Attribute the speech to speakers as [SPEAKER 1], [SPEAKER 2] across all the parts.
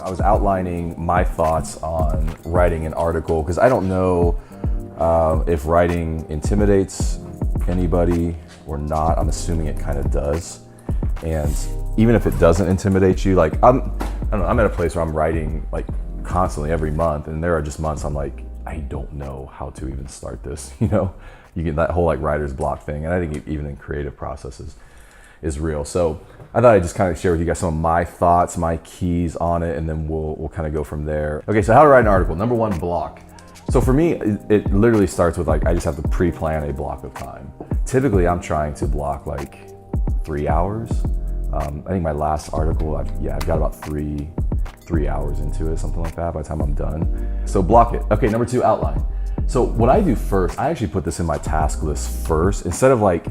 [SPEAKER 1] I was outlining my thoughts on writing an article because I don't know if writing intimidates anybody or not. I'm assuming it kind of does. And even if it doesn't intimidate you, like I don't know, I'm at a place where I'm writing like constantly every month, and there are just months I'm like, I don't know how to even start this, you know? You get that whole like writer's block thing, and I think even in creative processes is real. So I thought I'd just kind of share with you guys some of my thoughts, my keys on it, and then we'll kind of go from there. Okay, so how to write an article. Number one, block. So for me, it literally starts with like, I just have to pre-plan a block of time. Typically I'm trying to block like 3 hours. I think my last article, I've got about three hours into it, something like that by the time I'm done. So block it. Okay, number two, outline. So what I do first, I actually put this in my task list first. Instead of like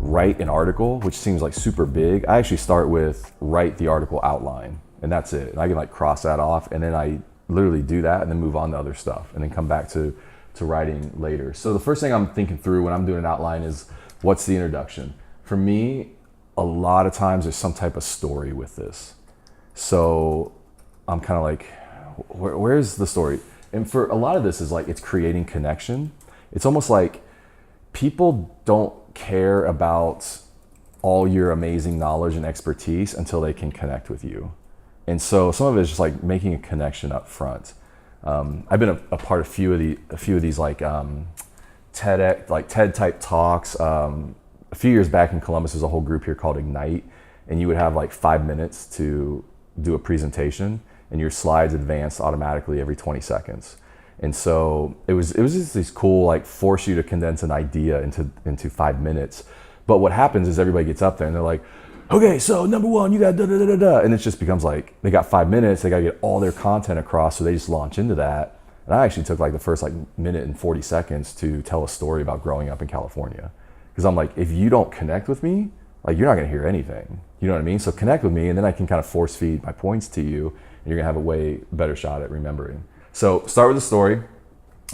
[SPEAKER 1] write an article, which seems like super big, I actually start with write the article outline, and that's it. And I can like cross that off, and then I literally do that and then move on to other stuff and then come back to writing later. So the first thing I'm thinking through when I'm doing an outline is, what's the introduction? For me, a lot of times there's some type of story with this. So I'm kind of like, where's the story? And for a lot of this is like, it's creating connection. It's almost like people don't care about all your amazing knowledge and expertise until they can connect with you. And so some of it is just like making a connection up front. I've been a part of a few of these like TED type talks. A few years back in Columbus, there's a whole group here called Ignite, and you would have like 5 minutes to do a presentation, and your slides advanced automatically every 20 seconds. And so it was just these cool, like, force you to condense an idea into 5 minutes. But what happens is everybody gets up there and they're like, okay, so number one, you got da da da da da, and it just becomes like they got 5 minutes, they got to get all their content across, so they just launch into that. And I actually took like the first like minute and 40 seconds to tell a story about growing up in California, because I'm like, if you don't connect with me, like, you're not going to hear anything. You know what I mean? So connect with me, and then I can kind of force feed my points to you, and you're gonna have a way better shot at remembering. So start with a story,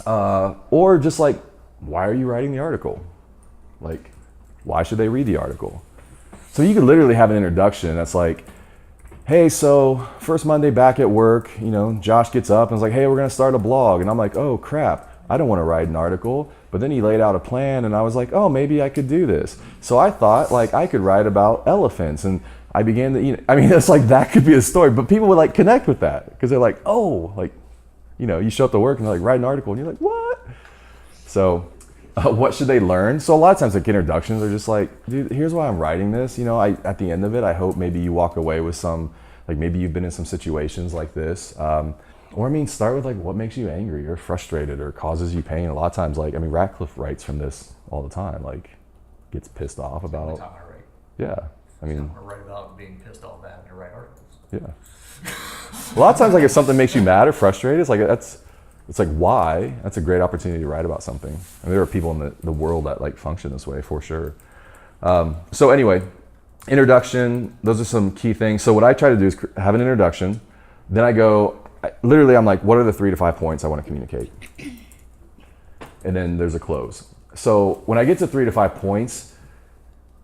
[SPEAKER 1] or just like, why are you writing the article? Like, why should they read the article? So you could literally have an introduction that's like, hey, so first Monday back at work, you know, Josh gets up and is like, hey, we're gonna start a blog. And I'm like, oh crap, I don't wanna write an article. But then he laid out a plan, and I was like, oh, maybe I could do this. So I thought like I could write about elephants, and I began to, you know, I mean, it's like, that could be a story, but people would like connect with that because they're like, oh, like, you know, you show up to work and they're like, write an article, and you're like, what? So what should they learn? So a lot of times like introductions are just like, dude, here's why I'm writing this. You know, at the end of it, I hope maybe you walk away with some, like, maybe you've been in some situations like this. Or I mean, start with like what makes you angry or frustrated or causes you pain. A lot of times, like, I mean, Ratcliffe writes from this all the time, like, gets pissed off about.
[SPEAKER 2] Time I write.
[SPEAKER 1] Yeah, I mean.
[SPEAKER 2] I write about being pissed off at and write articles.
[SPEAKER 1] Yeah. A lot of times, like, if something makes you mad or frustrated, it's like, it's like, why? That's a great opportunity to write about something. And there are people in the world that like function this way for sure. So anyway, introduction, those are some key things. So what I try to do is have an introduction. Then I go, I'm like, what are the 3 to 5 points I want to communicate? And then there's a close. So when I get to 3 to 5 points,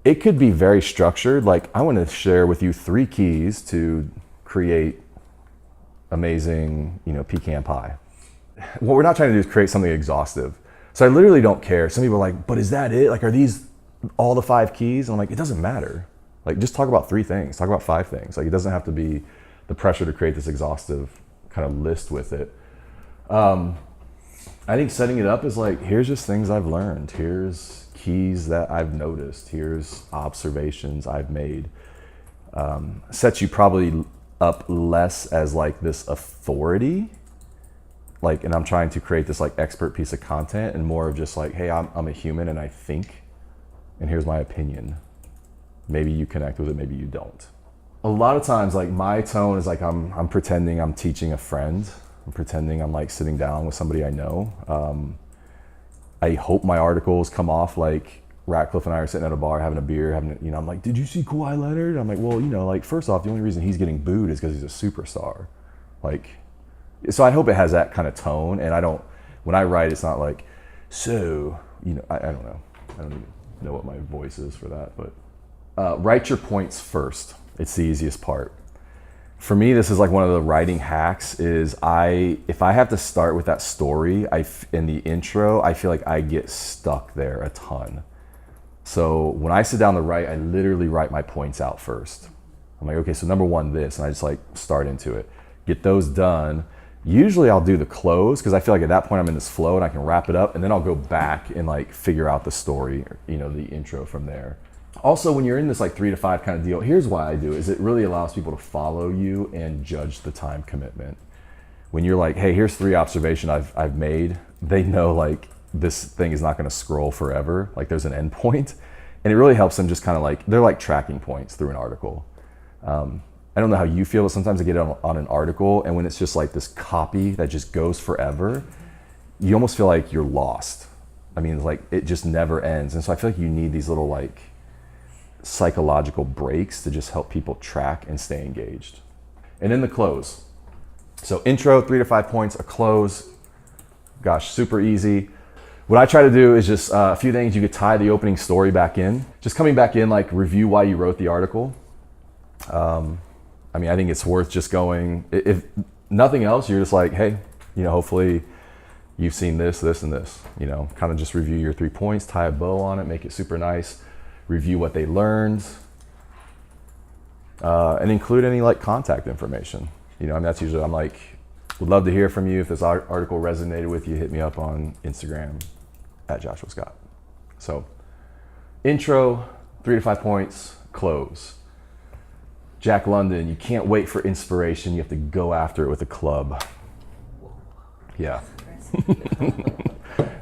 [SPEAKER 1] it could be very structured. Like, I want to share with you 3 keys to create amazing, you know, pecan pie. What we're not trying to do is create something exhaustive. So I literally don't care. Some people are like, but is that it? Like, are these all the 5 keys? And I'm like, it doesn't matter. Like, just talk about 3 things, talk about 5 things. Like, it doesn't have to be the pressure to create this exhaustive kind of list with it. I think setting it up is like, here's just things I've learned. Here's keys that I've noticed. Here's observations I've made. Sets you probably up less as like this authority, like, and I'm trying to create this like expert piece of content, and more of just like, hey, I'm a human and I think, and here's my opinion. Maybe you connect with it, maybe you don't. A lot of times, like, my tone is like, I'm pretending I'm teaching a friend. I'm pretending I'm like sitting down with somebody I know. I hope my articles come off like Ratcliffe and I are sitting at a bar having a beer, you know, I'm like, did you see Kawhi Leonard? I'm like, well, you know, like, first off, the only reason he's getting booed is because he's a superstar. Like, so I hope it has that kind of tone, and when I write, it's not like, so, you know, I don't know. I don't even know what my voice is for that, but write your points first. It's the easiest part. For me, this is like one of the writing hacks is if I have to start with that story in the intro, I feel like I get stuck there a ton. So when I sit down to write, I literally write my points out first. I'm like, okay, so number one, this, and I just like start into it. Get those done. Usually I'll do the close because I feel like at that point I'm in this flow and I can wrap it up, and then I'll go back and like figure out the story, the intro from there. Also, when you're in this like 3 to 5 kind of deal, here's why I do is it really allows people to follow you and judge the time commitment. When you're like, hey, here's 3 observations I've made, they know like this thing is not going to scroll forever. Like there's an end point, and it really helps them just kind of like, they're like tracking points through an article. I don't know how you feel, but sometimes I get on an article, and when it's just like this copy that just goes forever, you almost feel like you're lost. I mean, it's like it just never ends. And so I feel like you need these little like psychological breaks to just help people track and stay engaged. And then the close. So intro, 3 to 5 points, a close, gosh, super easy. What I try to do is just a few things. You could tie the opening story back in. Just coming back in, like review why you wrote the article. I think it's worth just going, if nothing else, you're just like, hey, hopefully you've seen this, this, and this, kind of just review your 3 points, tie a bow on it, make it super nice, review what they learned, and include any like contact information. That's usually, I'm like, would love to hear from you. If this article resonated with you, hit me up on Instagram at Joshua Scott. So intro, 3 to 5 points, close. Jack London, you can't wait for inspiration. You have to go after it with a club. Yeah.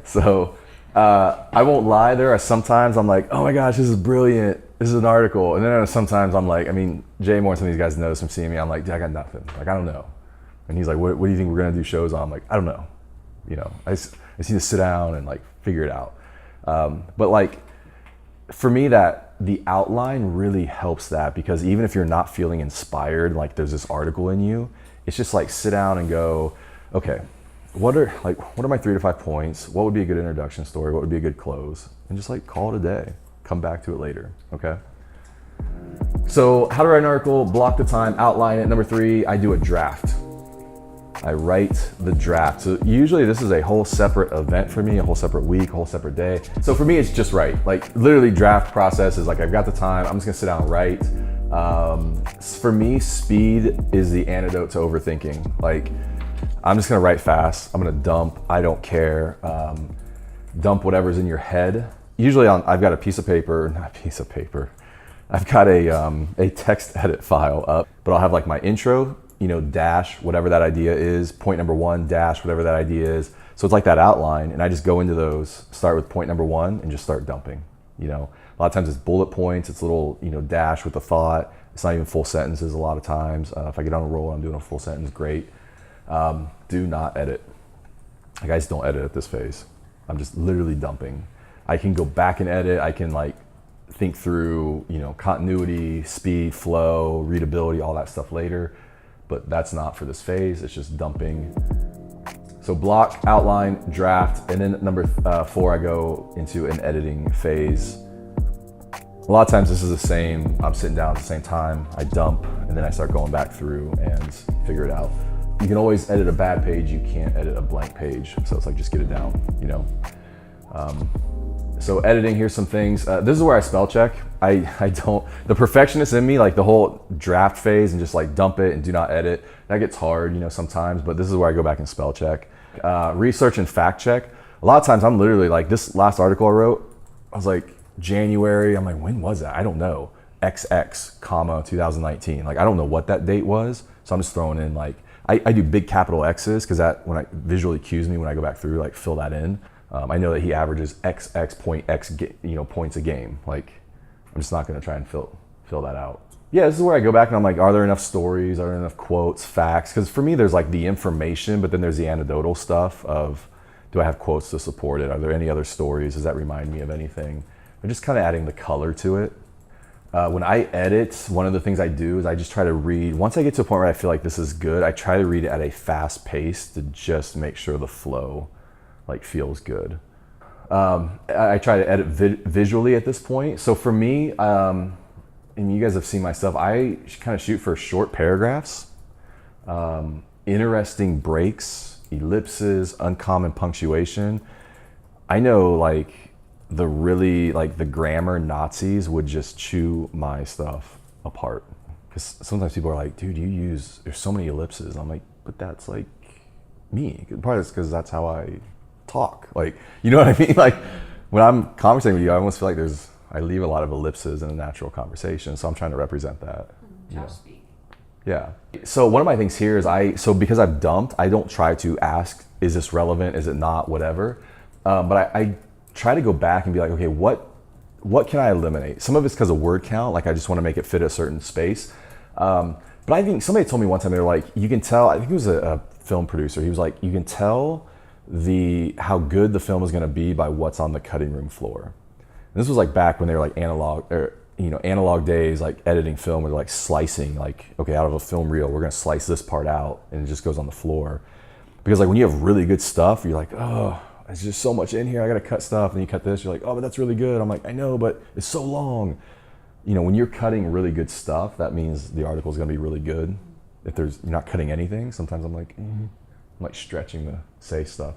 [SPEAKER 1] So I won't lie. There are sometimes I'm like, oh my gosh, this is brilliant. This is an article. And then sometimes I'm like, Jay Moore and some of these guys know this from seeing me. I'm like, dude, I got nothing. Like, I don't know. And he's like, what do you think we're going to do shows on? I'm like, I don't know. I just need to sit down and like figure it out. But like for me, that the outline really helps that, because even if you're not feeling inspired, like there's this article in you, it's just like sit down and go, okay, what are my 3 to 5 points? What would be a good introduction story? What would be a good close? And just like call it a day. Come back to it later, okay? So how to write an article, block the time, outline it. Number 3, I do a draft. I write the draft. So usually this is a whole separate event for me, a whole separate week, a whole separate day. So for me, it's just write. Like literally draft process is like, I've got the time, I'm just gonna sit down and write. For me, speed is the antidote to overthinking. Like I'm just gonna write fast. I'm gonna dump, I don't care. Dump whatever's in your head. Usually I've got a piece of paper, not a piece of paper. I've got a text edit file up, but I'll have like my intro, dash whatever that idea is, point number 1, dash whatever that idea is. So it's like that outline, and I just go into those, start with point number 1 and just start dumping. A lot of times it's bullet points, it's little, dash with a thought. It's not even full sentences a lot of times. If I get on a roll and I'm doing a full sentence, great. Do not edit. You guys don't edit at this phase. I'm just literally dumping. I can go back and edit. I can like think through, continuity, speed, flow, readability, all that stuff later. But that's not for this phase. It's just dumping. So block, outline, draft, and then number 4, I go into an editing phase. A lot of times this is the same. I'm sitting down at the same time. I dump, and then I start going back through and figure it out. You can always edit a bad page. You can't edit a blank page. So it's like, just get it down, So editing, here's some things. This is where I spell check. I don't, the perfectionist in me, like the whole draft phase and just like dump it and do not edit, that gets hard, sometimes, but this is where I go back and spell check. Research and fact check. A lot of times I'm literally like, this last article I wrote, I was like, January, I'm like, when was that? I don't know. XX, 2019. Like, I don't know what that date was. So I'm just throwing in like, I do big capital X's because that when I visually cues me when I go back through, like fill that in. I know that he averages XX point X, points a game. Like, I'm just not going to try and fill that out. Yeah, this is where I go back and I'm like, are there enough stories? Are there enough quotes, facts? Because for me, there's like the information, but then there's the anecdotal stuff of, do I have quotes to support it? Are there any other stories? Does that remind me of anything? I'm just kind of adding the color to it. When I edit, one of the things I do is I just try to read. Once I get to a point where I feel like this is good, I try to read it at a fast pace to just make sure the flow like feels good. I try to edit visually at this point. So for me, and you guys have seen my stuff, I kind of shoot for short paragraphs, interesting breaks, ellipses, uncommon punctuation. I know like the grammar Nazis would just chew my stuff apart. Because sometimes people are like, dude, there's so many ellipses. I'm like, but that's like me. Probably it's because that's how I talk. Like, you know what I mean? Like when I'm conversating with you, I almost feel like I leave a lot of ellipses in a natural conversation. So I'm trying to represent that.
[SPEAKER 3] Speak.
[SPEAKER 1] Yeah. So one of my things here is because I've dumped, I don't try to ask, is this relevant? Is it not? Whatever. But I try to go back and be like, okay, what can I eliminate? Some of it's because of word count. Like I just want to make it fit a certain space. But I think somebody told me one time, they were like, you can tell, I think it was a film producer. He was like, you can tell how good the film is going to be by what's on the cutting room floor. And this was like back when they were like analog days, like editing film, where they're like slicing, like, okay, out of a film reel, we're going to slice this part out and it just goes on the floor. Because like when you have really good stuff, you're like, oh, there's just so much in here. I got to cut stuff. And you cut this, you're like, oh, but that's really good. I'm like, I know, but it's so long. When you're cutting really good stuff, that means the article is going to be really good. If you're not cutting anything, sometimes I'm like stretching to say stuff.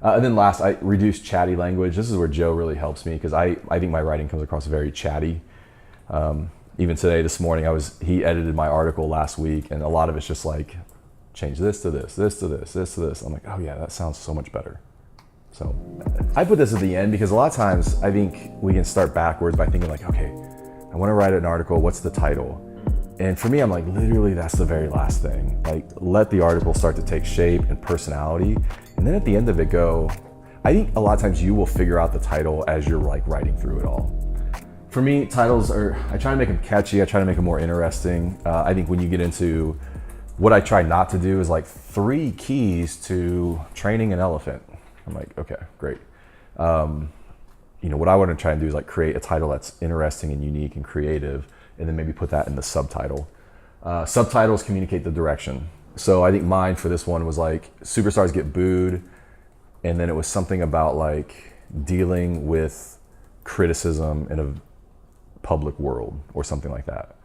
[SPEAKER 1] And then last, I reduce chatty language. This is where Joe really helps me because I think my writing comes across very chatty. Even today, this morning, he edited my article last week, and a lot of it's just like, change this to this, this to this, this to this. I'm like, oh yeah, that sounds so much better. So I put this at the end because a lot of times I think we can start backwards by thinking like, okay, I want to write an article, what's the title? And for me, I'm like, literally that's the very last thing. Like let the article start to take shape and personality. And then at the end of it I think a lot of times you will figure out the title as you're like writing through it all. For me, titles I try to make them catchy. I try to make them more interesting. I think when you get into what I try not to do is like 3 keys to training an elephant. I'm like, okay, great. What I want to try and do is like create a title that's interesting and unique and creative, and then maybe put that in the subtitle. Subtitles communicate the direction. So I think mine for this one was like superstars get booed, and then it was something about like dealing with criticism in a public world or something like that.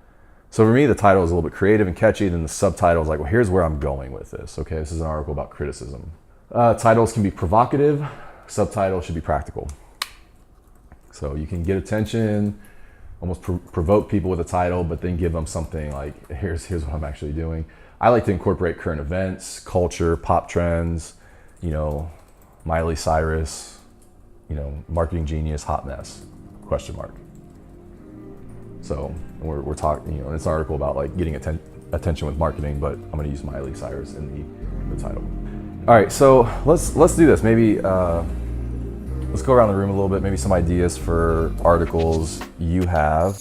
[SPEAKER 1] So for me, the title is a little bit creative and catchy, then the subtitle is like, well, here's where I'm going with this. Okay, this is an article about criticism. Titles can be provocative, subtitles should be practical. So you can get attention, almost provoke people with a title, but then give them something like, here's what I'm actually doing. I like to incorporate current events, culture, pop trends, Miley Cyrus, marketing genius, hot mess, ? So we're talking, it's an article about like getting attention with marketing, but I'm gonna use Miley Cyrus in the title. All right, so let's do this. Maybe let's go around the room a little bit, maybe some ideas for articles you have.